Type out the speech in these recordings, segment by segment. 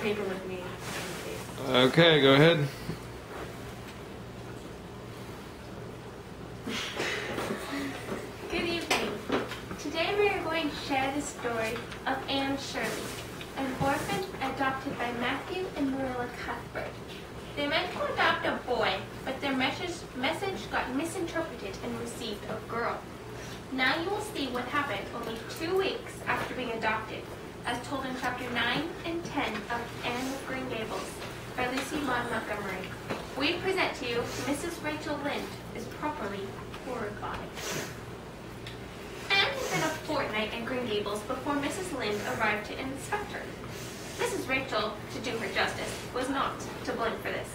paper with me. Okay, go ahead. Good evening. Today we are going to share the story of Anne Shirley, an orphan adopted by Matthew and Marilla Cuthbert. They meant to adopt a boy, but their message got misinterpreted and received a girl. Now you will see what happened only 2 weeks after being adopted, as told in chapter 9 and 10 of Anne of Green Gables by Lucy Maud Montgomery. We present to you Mrs. Rachel Lynde is properly horrified. Anne had been a fortnight in Green Gables before Mrs. Lynde arrived to inspect her. Mrs. Rachel, to do her justice, was not to blame for this.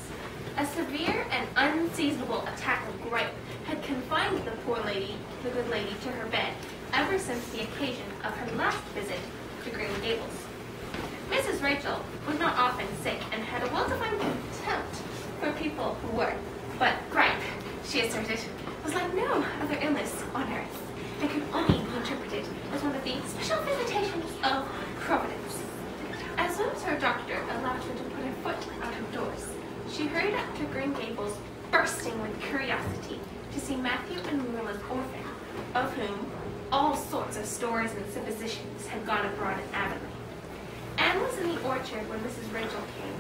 A severe and unseasonable attack of gripe had confined the good lady, to her bed ever since the occasion of her last visit to Green Gables. Mrs. Rachel was not often sick and had a well-defined contempt for people who were, but gripe, she asserted, was like no other illness on earth, and could only be interpreted as one of the special visitations of Providence. As soon as her doctor allowed her to put her foot out of doors, she hurried up to Green Gables, bursting with curiosity to see Matthew and Marilla's orphan, of whom all sorts of stories and suppositions had gone abroad in Avonlea. Anne was in the orchard when Mrs. Rachel came,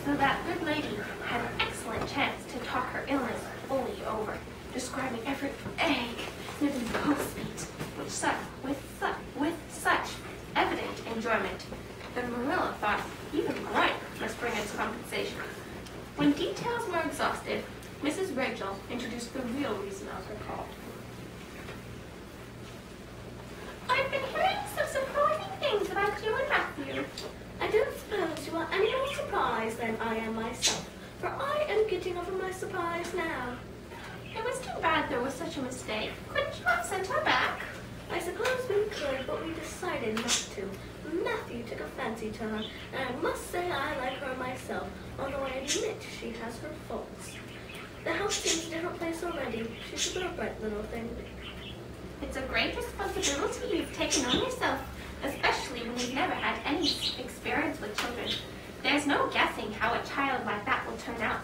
so that good lady had an excellent chance to talk her illness fully over, describing every egg and every postmeat with such evident enjoyment that Marilla thought even gripe must bring its compensation. When details were exhausted, Mrs. Rachel introduced the real reason of her call. I've been hearing some surprising things about you and Matthew. I don't suppose you are any more surprised than I am myself, for I am getting over my surprise now. It was too bad there was such a mistake. Couldn't you have sent her back? I suppose we could, but we decided not to. Matthew took a fancy to her, and I must say I like her myself, although I admit she has her faults. The house seems a different place already. She's a real bright little thing. It's a great responsibility you've taken on yourself, especially when you've never had any experience with children. There's no guessing how a child like that will turn out,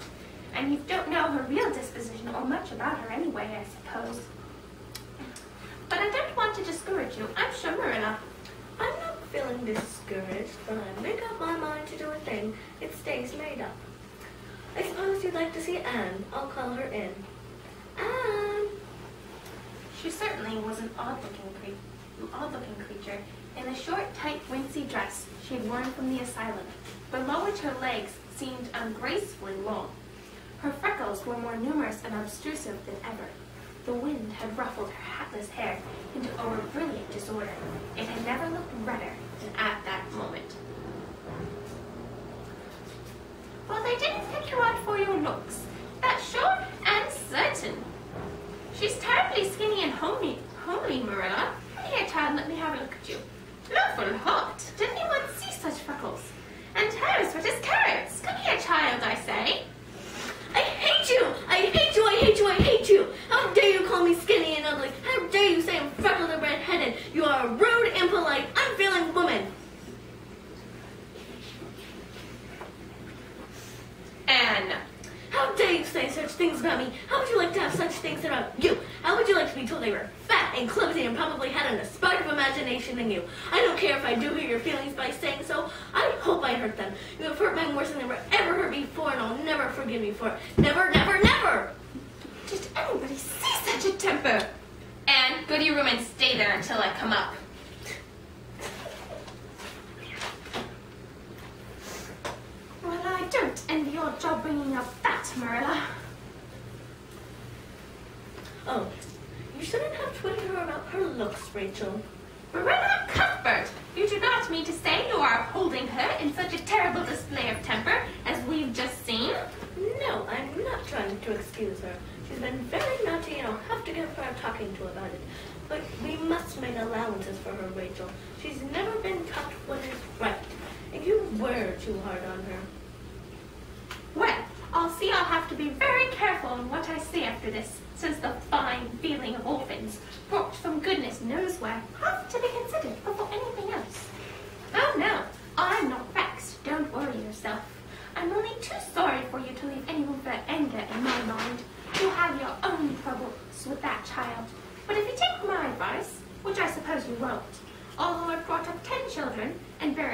and you don't know her real disposition or much about her anyway, I suppose. But I don't want to discourage you, I'm sure, Marilla. I'm not feeling discouraged. When I make up my mind to do a thing, it stays made up. I suppose you'd like to see Anne. I'll call her in. Anne! She certainly was an odd-looking creature in the short, tight, wincey dress she had worn from the asylum, below which her legs seemed ungracefully long. Her freckles were more numerous and obtrusive than ever. The wind had ruffled her hatless hair into a brilliant disorder. It had never looked redder than at that moment. Well, they didn't pick you out for your looks. That's sure and certain. She's terribly skinny and homely, Marilla. Come here, child, let me have a look at you. Lawful heart, did anyone see such freckles? And hair as red as carrots. Come here, child, I say. I hate you! I hate you! I hate you! I hate you! How dare you call me skinny and ugly? How dare you say I'm freckled and red-headed? You are a rude, impolite, unfeeling woman! Anne. How dare you say such things about me? How would you like to have such things about you? How would you like to be told they were fat and clumsy and probably had an spark of imagination than you? I don't care if I do hurt your feelings by saying so. I hope I hurt them. You have hurt mine worse than they were ever hurt before, and I'll never forgive you for it. Never, never, never! Did anybody see such a temper? Anne, go to your room and stay there until I come up. Well, I don't envy your job bringing up that, Marilla. Oh, you shouldn't have twitted her about her looks, Rachel. Marilla Cuthbert, you do not mean to say you are upholding her in such a terrible display of temper as we've just seen? No, I'm not trying to excuse her. She's been very naughty and I'll have to give her a talking to about it. But we must make allowances for her, Rachel. She's never been taught what is right. And you were too hard on her. Well, I'll see I'll have to be very careful in what I say after this, since the fine feeling of orphans, brought from goodness knows where, have to be considered before anything else. Oh no, I'm not vexed, don't worry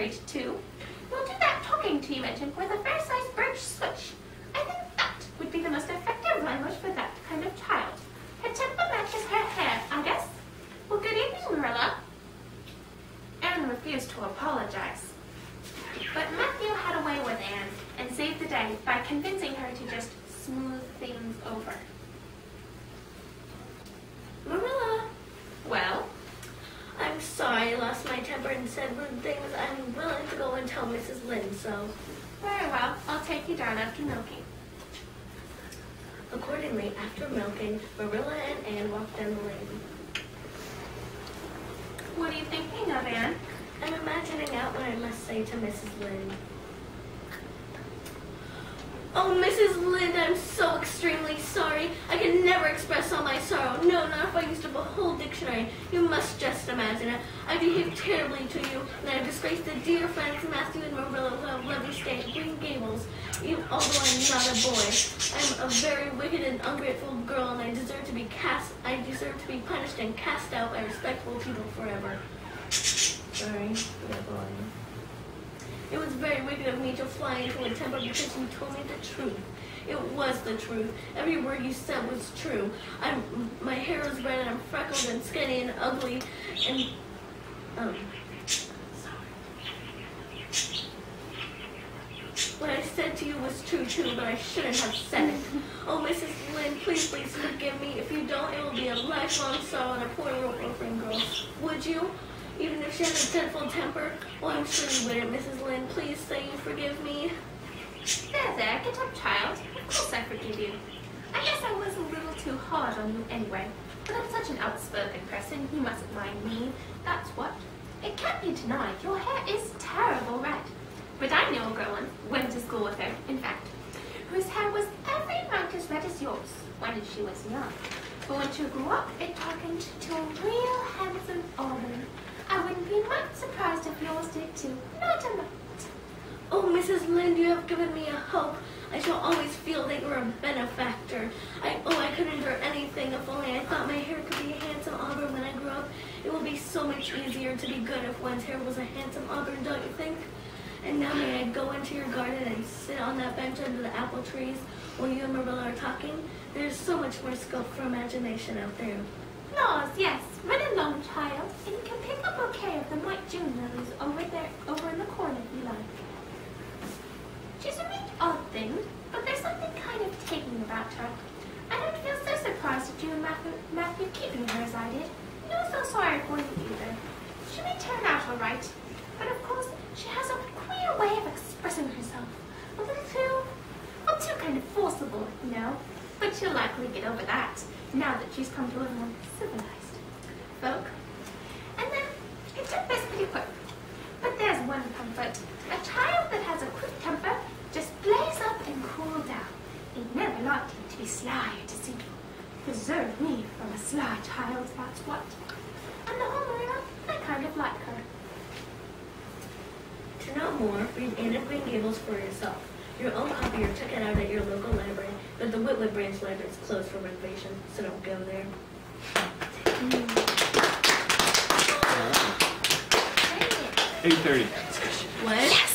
married to will do that talking to you mentioned with a fair-sized birch switch. I think that would be the most effective language for that kind of child. Her temper matches her hair, I guess. Well, good evening, Marilla. Anne refused to apologize. But Matthew had a way with Anne and saved the day by convincing her to just smooth things over. Marilla, Well, I'm sorry I lost my temper and said rude things. I'm willing to go and tell Mrs. Lynde so. very well. I'll take you down after milking. Accordingly, after milking, Marilla and Anne walked down the lane. What are you thinking of, Anne? I'm imagining out what I must say to Mrs. Lynde. Oh, Mrs. Lynde, I'm so extremely sorry. I can never express all my sorrow. No, not if I used up a whole dictionary. You must just imagine it. I behaved terribly to you, and I disgraced the dear friends Matthew and Marilla who have let me stay at Green Gables, although I'm not a boy. I'm a very wicked and ungrateful girl, and I deserve to be punished and cast out by respectable people forever. Sorry, yeah, go on. It was very wicked of me to fly into a temper because you told me the truth. It was the truth. Every word you said was true. My hair is red and I'm freckled and skinny and ugly and what I said to you was true too, but I shouldn't have said it. Oh, Mrs. Lynde, please forgive me. If you don't, it will be a lifelong sorrow and a poor little orphan girl. Would you? Even if she has a dreadful temper? Well, I'm sure you wouldn't, Mrs. Lynde. Please say you forgive me. There, get up, child. Of course I forgive you. I guess I was a little too hard on you anyway. But I'm such an outspoken person, you mustn't mind me. That's what. It can't be denied, your hair is terrible red. But I know a girl and went to school with her, in fact, whose hair was every mite as red as yours when she was young. But when she grew up, it darkened to a real handsome auburn. I wouldn't be much surprised if yours did too. Not a mite. Oh, Mrs. Lynde, you have given me a hope. I shall always feel that you're a benefactor. I could endure anything if only I thought my hair could be a handsome auburn when I grew up. It would be so much easier to be good if one's hair was a handsome auburn, don't you think? And now may I go into your garden and sit on that bench under the apple trees while you and Marilla are talking? There's so much more scope for imagination out there. Laws, yes. Run along, child, and you can pick up a bouquet of the white June lilies over in the corner if you like. She's a really odd thing, but there's something kind of taking about her. I don't feel so surprised at you and Matthew keeping her as I did. No, so sorry for you either. She may turn out all right, but of course she has a queer way of expressing herself. A little too kind of forcible, you know. But she'll likely get over that, now that she's come to live among civilized folk. And then, her temper's pretty quick. But there's one comfort. A child that has a quick temper just blaze up and cool down. Ain't never liked him to be sly or deceitful. Preserve me from a sly child, that's what. On the whole, Marilla, I kind of like her. To know more, read Anne of Green Gables for yourself. Your own copy or check it out at your local library, but the Whitwood Branch Library is closed for renovation, so don't go there. 8:30. What? Yes!